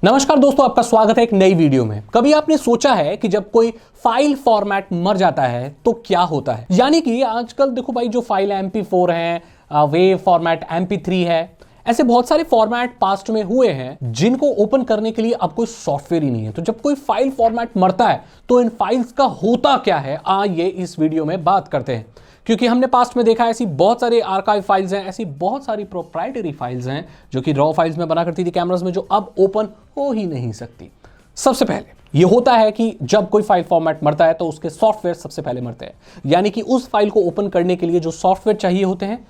नमस्कार दोस्तों, आपका स्वागत है एक नई वीडियो में। कभी आपने सोचा है कि जब कोई फाइल फॉर्मेट मर जाता है तो क्या होता है? यानी कि आजकल देखो भाई, जो फाइल MP4 है, वेव फॉर्मेट MP3 है, ऐसे बहुत सारे फॉर्मेट पास्ट में हुए हैं जिनको ओपन करने के लिए अब कोई सॉफ्टवेयर ही नहीं है। तो जब कोई फाइल फॉर्मेट मरता है तो इन फाइल्स का होता क्या है, आइए इस वीडियो में बात करते हैं। क्योंकि हमने पास्ट में देखा ऐसी बहुत सारी आर्काइव फाइल्स हैं, ऐसी बहुत सारी प्रोप्राइटरी फाइल्स हैं जो कि रॉ फाइल्स में बना करती थी कैमरास में, जो अब ओपन हो ही नहीं सकती। सबसे पहले ये होता है कि जब कोई फाइल फॉर्मेट मरता है तो उसके सॉफ्टवेयर सबसे पहले मरते हैं। यानी कि उस फाइल को ओपन करने के लिए जो सॉफ्टवेयर चाहिए होते हैं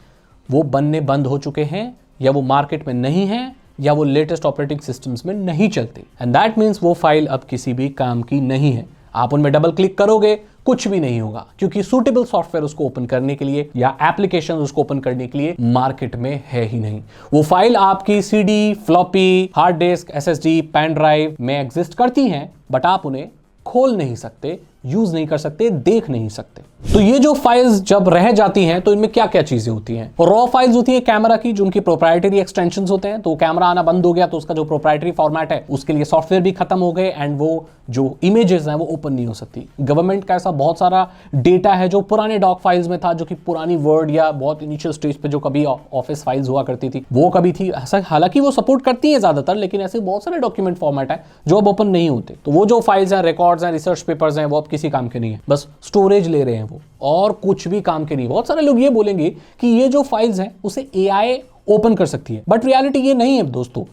वो बनने बंद हो चुके हैं, या वो मार्केट में नहीं है, या वो लेटेस्ट ऑपरेटिंग सिस्टम्स में नहीं चलते। एंड दैट मीन्स वो फाइल अब किसी भी काम की नहीं है। आप उनमें डबल क्लिक करोगे, कुछ भी नहीं होगा, क्योंकि सूटेबल सॉफ्टवेयर उसको ओपन करने के लिए या एप्लीकेशन उसको ओपन करने के लिए मार्केट में है ही नहीं। वो फाइल आपकी CD, floppy, hard disk, SSD, pen drive में एग्जिस्ट करती हैं, बट आप उन्हें खोल नहीं सकते, यूज नहीं कर सकते, देख नहीं सकते। तो ये जो फाइल्स जब रह जाती हैं तो इनमें क्या क्या चीजें होती हैं? रॉ फाइल्स होती है कैमरा की, जो उनकी प्रोप्राइटरी एक्सटेंशंस होते हैं। तो कैमरा आना बंद हो गया तो उसका जो प्रोप्राइटरी फॉर्मेट है उसके लिए सॉफ्टवेयर भी खत्म हो गए, एंड वो जो इमेजेस हैं वो ओपन नहीं हो सकती। गवर्नमेंट का ऐसा बहुत सारा डेटा है जो पुराने डॉक फाइल्स में था, जो कि पुरानी वर्ड या बहुत इनिशियल स्टेज पे जो कभी ऑफिस फाइल्स हुआ करती थी वो कभी थी। ऐसा हालांकि वो सपोर्ट करती है ज्यादातर, लेकिन ऐसे बहुत सारे डॉक्यूमेंट फॉर्मेट है जो अब ओपन नहीं होते। तो वो जो फाइल्स हैं, रिकॉर्ड्स हैं, रिसर्च पेपर्स हैं, वो अब किसी काम के नहीं है, बस स्टोरेज ले रहे हैं वो, और कुछ भी काम के नहीं। बहुत सारे लोग ये बोलेंगे कि ये जो फाइल्स हैं उसे AI ओपन कर सकती है, बट रियलिटी ये नहीं है दोस्तों।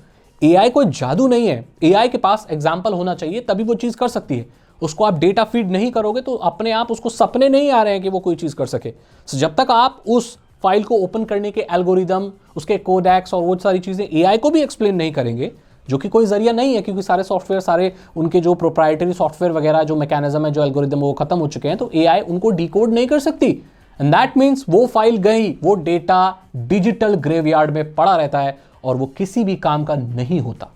AI कोई जादू नहीं है। AI के पास एग्जाम्पल होना चाहिए तभी वो चीज कर सकती है। उसको आप डेटा फीड नहीं करोगे तो अपने आप उसको सपने नहीं आ रहे हैं कि वो कोई चीज कर सके। So, जब तक आप उस फाइल को ओपन करने के एल्गोरिदम, उसके कोडेक्स और वो सारी चीजें AI को भी एक्सप्लेन नहीं करेंगे, जो कि कोई जरिया नहीं है, क्योंकि सारे सॉफ्टवेयर, सारे उनके जो प्रोप्राइटरी सॉफ्टवेयर वगैरह, जो मैकेनिज्म है, जो एल्गोरिदम, वो खत्म हो चुके हैं, तो AI उनको डिकोड नहीं कर सकती। एंड दैट मीन्स वो फाइल गई, वो डेटा डिजिटल ग्रेवयार्ड में पड़ा रहता है और वो किसी भी काम का नहीं होता।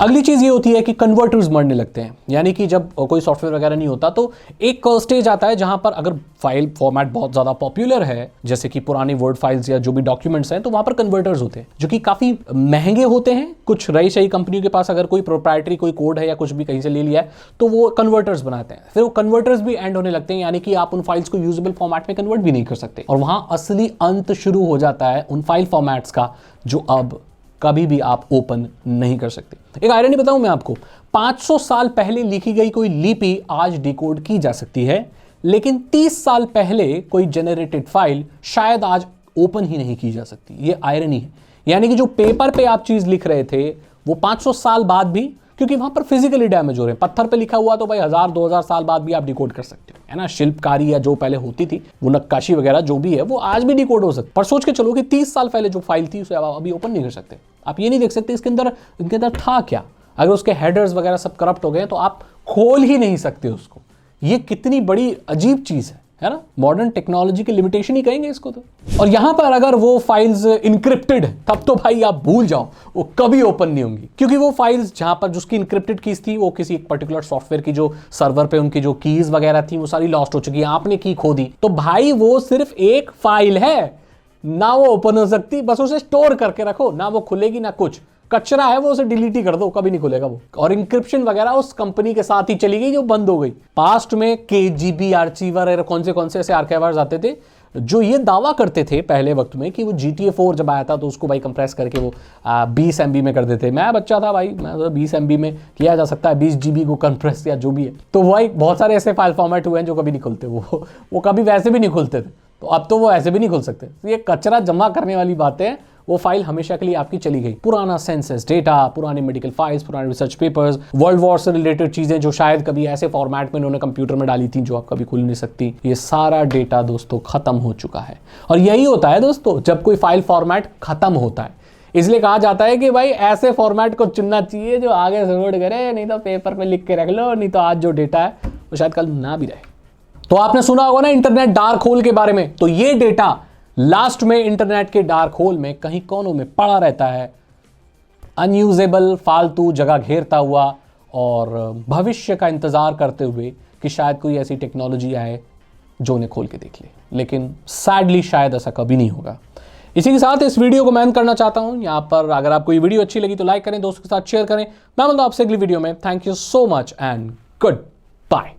अगली चीज ये होती है कि कन्वर्टर्स मरने लगते हैं। यानी कि जब कोई सॉफ्टवेयर वगैरह नहीं होता तो एक स्टेज आता है जहां पर अगर फाइल फॉर्मेट बहुत ज्यादा पॉपुलर है, जैसे कि पुरानी वर्ड फाइल्स या जो भी डॉक्यूमेंट्स हैं, तो वहां पर कन्वर्टर्स होते हैं जो कि काफी महंगे होते हैं। कुछ रही सही कंपनियों के पास अगर कोई प्रोप्राइटरी कोई कोड है या कुछ भी कहीं से ले लिया है तो वो कन्वर्टर्स बनाते हैं। फिर वो कन्वर्टर्स भी एंड होने लगते हैं, यानी कि आप उन फाइल्स को यूजेबल फॉर्मेट में कन्वर्ट भी नहीं कर सकते, और वहां असली अंत शुरू हो जाता है उन फाइल फॉर्मेट्स का, जो अब कभी भी आप ओपन नहीं कर सकते। एक आयरनी बताऊं मैं आपको, 500 साल पहले लिखी गई कोई लिपि आज डिकोड की जा सकती है, लेकिन 30 साल पहले कोई जनरेटेड फाइल शायद आज ओपन ही नहीं की जा सकती। ये आयरनी है। यानी कि जो पेपर पे आप चीज लिख रहे थे वो 500 साल बाद भी, क्योंकि वहां पर फिजिकली डैमेज हो रहे हैं, पत्थर पे लिखा हुआ तो भाई 1000-2000 साल बाद भी आप डिकोड कर सकते हो, है ना। शिल्पकारी या जो पहले होती थी वो नक्काशी वगैरह जो भी है वो आज भी डिकोड हो सकती है। पर सोच के चलो कि 30 साल पहले जो फाइल थी उसे अभी ओपन नहीं कर सकते। आप ये नहीं देख सकते इनके अंदर था क्या। अगर उसके हेडर्स वगैरह सब करप्ट हो गए तो आप खोल ही नहीं सकते उसको। ये कितनी बड़ी अजीब चीज है ना। मॉडर्न टेक्नोलॉजी की लिमिटेशन ही कहेंगे इसको तो। और यहां पर अगर वो फाइल्स इनक्रिप्टेड, तब तो भाई आप भूल जाओ, वो कभी ओपन नहीं होंगी, क्योंकि वो फाइल्स जहां पर जिसकी इनक्रिप्टेड कीज थी वो किसी एक पर्टिकुलर सॉफ्टवेयर की जो सर्वर पे उनकी जो कीज वगैरह थी वो सारी लॉस्ट हो चुकी है, आपने की खो दी, तो भाई वो सिर्फ एक फाइल है, ना वो ओपन हो सकती। बस उसे स्टोर करके रखो, ना वो खुलेगी ना कुछ, कचरा है वो, उसे डिलीट ही कर दो, कभी नहीं खुलेगा वो। और इंक्रिप्शन वगैरह उस कंपनी के साथ ही चली गई जो बंद हो गई। पास्ट में KGB आर्चीवर, कौन से ऐसे आर्काइवर्स आते थे जो ये दावा करते थे पहले वक्त में कि वो GTA 4 जब आया था तो उसको भाई कंप्रेस करके वो 20 MB में कर देते। मैं बच्चा था भाई, मैं तो 20 MB में किया जा सकता है, 20 GB को कंप्रेस या जो भी है। तो वही बहुत सारे ऐसे फाइल फॉर्मेट हुए हैं जो कभी नहीं खुलते, वो कभी वैसे भी नहीं खुलते थे, तो अब तो वो ऐसे भी नहीं खुल सकते। तो ये कचरा जमा करने वाली बातें, वो फाइल हमेशा के लिए आपकी चली गई। पुराना सेंसस डेटा, पुराने मेडिकल फाइल्स, पुराने रिसर्च पेपर्स, वर्ल्ड वॉर से रिलेटेड चीजें जो शायद कभी ऐसे फॉर्मेट में इन्होंने कंप्यूटर में डाली थी जो आप कभी खुल नहीं सकती, ये सारा डेटा दोस्तों खत्म हो चुका है। और यही होता है दोस्तों जब कोई फाइल फॉर्मेट खत्म होता है। इसलिए कहा जाता है कि भाई ऐसे फॉर्मेट को चुनना चाहिए जो आगे सपोर्ट करे, नहीं तो पेपर पे लिख के रख लो, नहीं तो आज जो डेटा है वो शायद कल ना भी रहे। तो आपने सुना होगा ना इंटरनेट डार्क होल के बारे में, तो ये डेटा लास्ट में इंटरनेट के डार्क होल में कहीं कोनों में पड़ा रहता है, अनयूजेबल, फालतू जगह घेरता हुआ, और भविष्य का इंतजार करते हुए कि शायद कोई ऐसी टेक्नोलॉजी आए जो उन्हें खोल के देख ले। लेकिन सैडली शायद ऐसा कभी नहीं होगा। इसी के साथ इस वीडियो को मैं करना चाहता हूं यहां पर। अगर आपको ये वीडियो अच्छी लगी तो लाइक करें, दोस्तों के साथ शेयर करें। मैं मिलता हूं आपसे अगली वीडियो में। Thank you so much and good bye.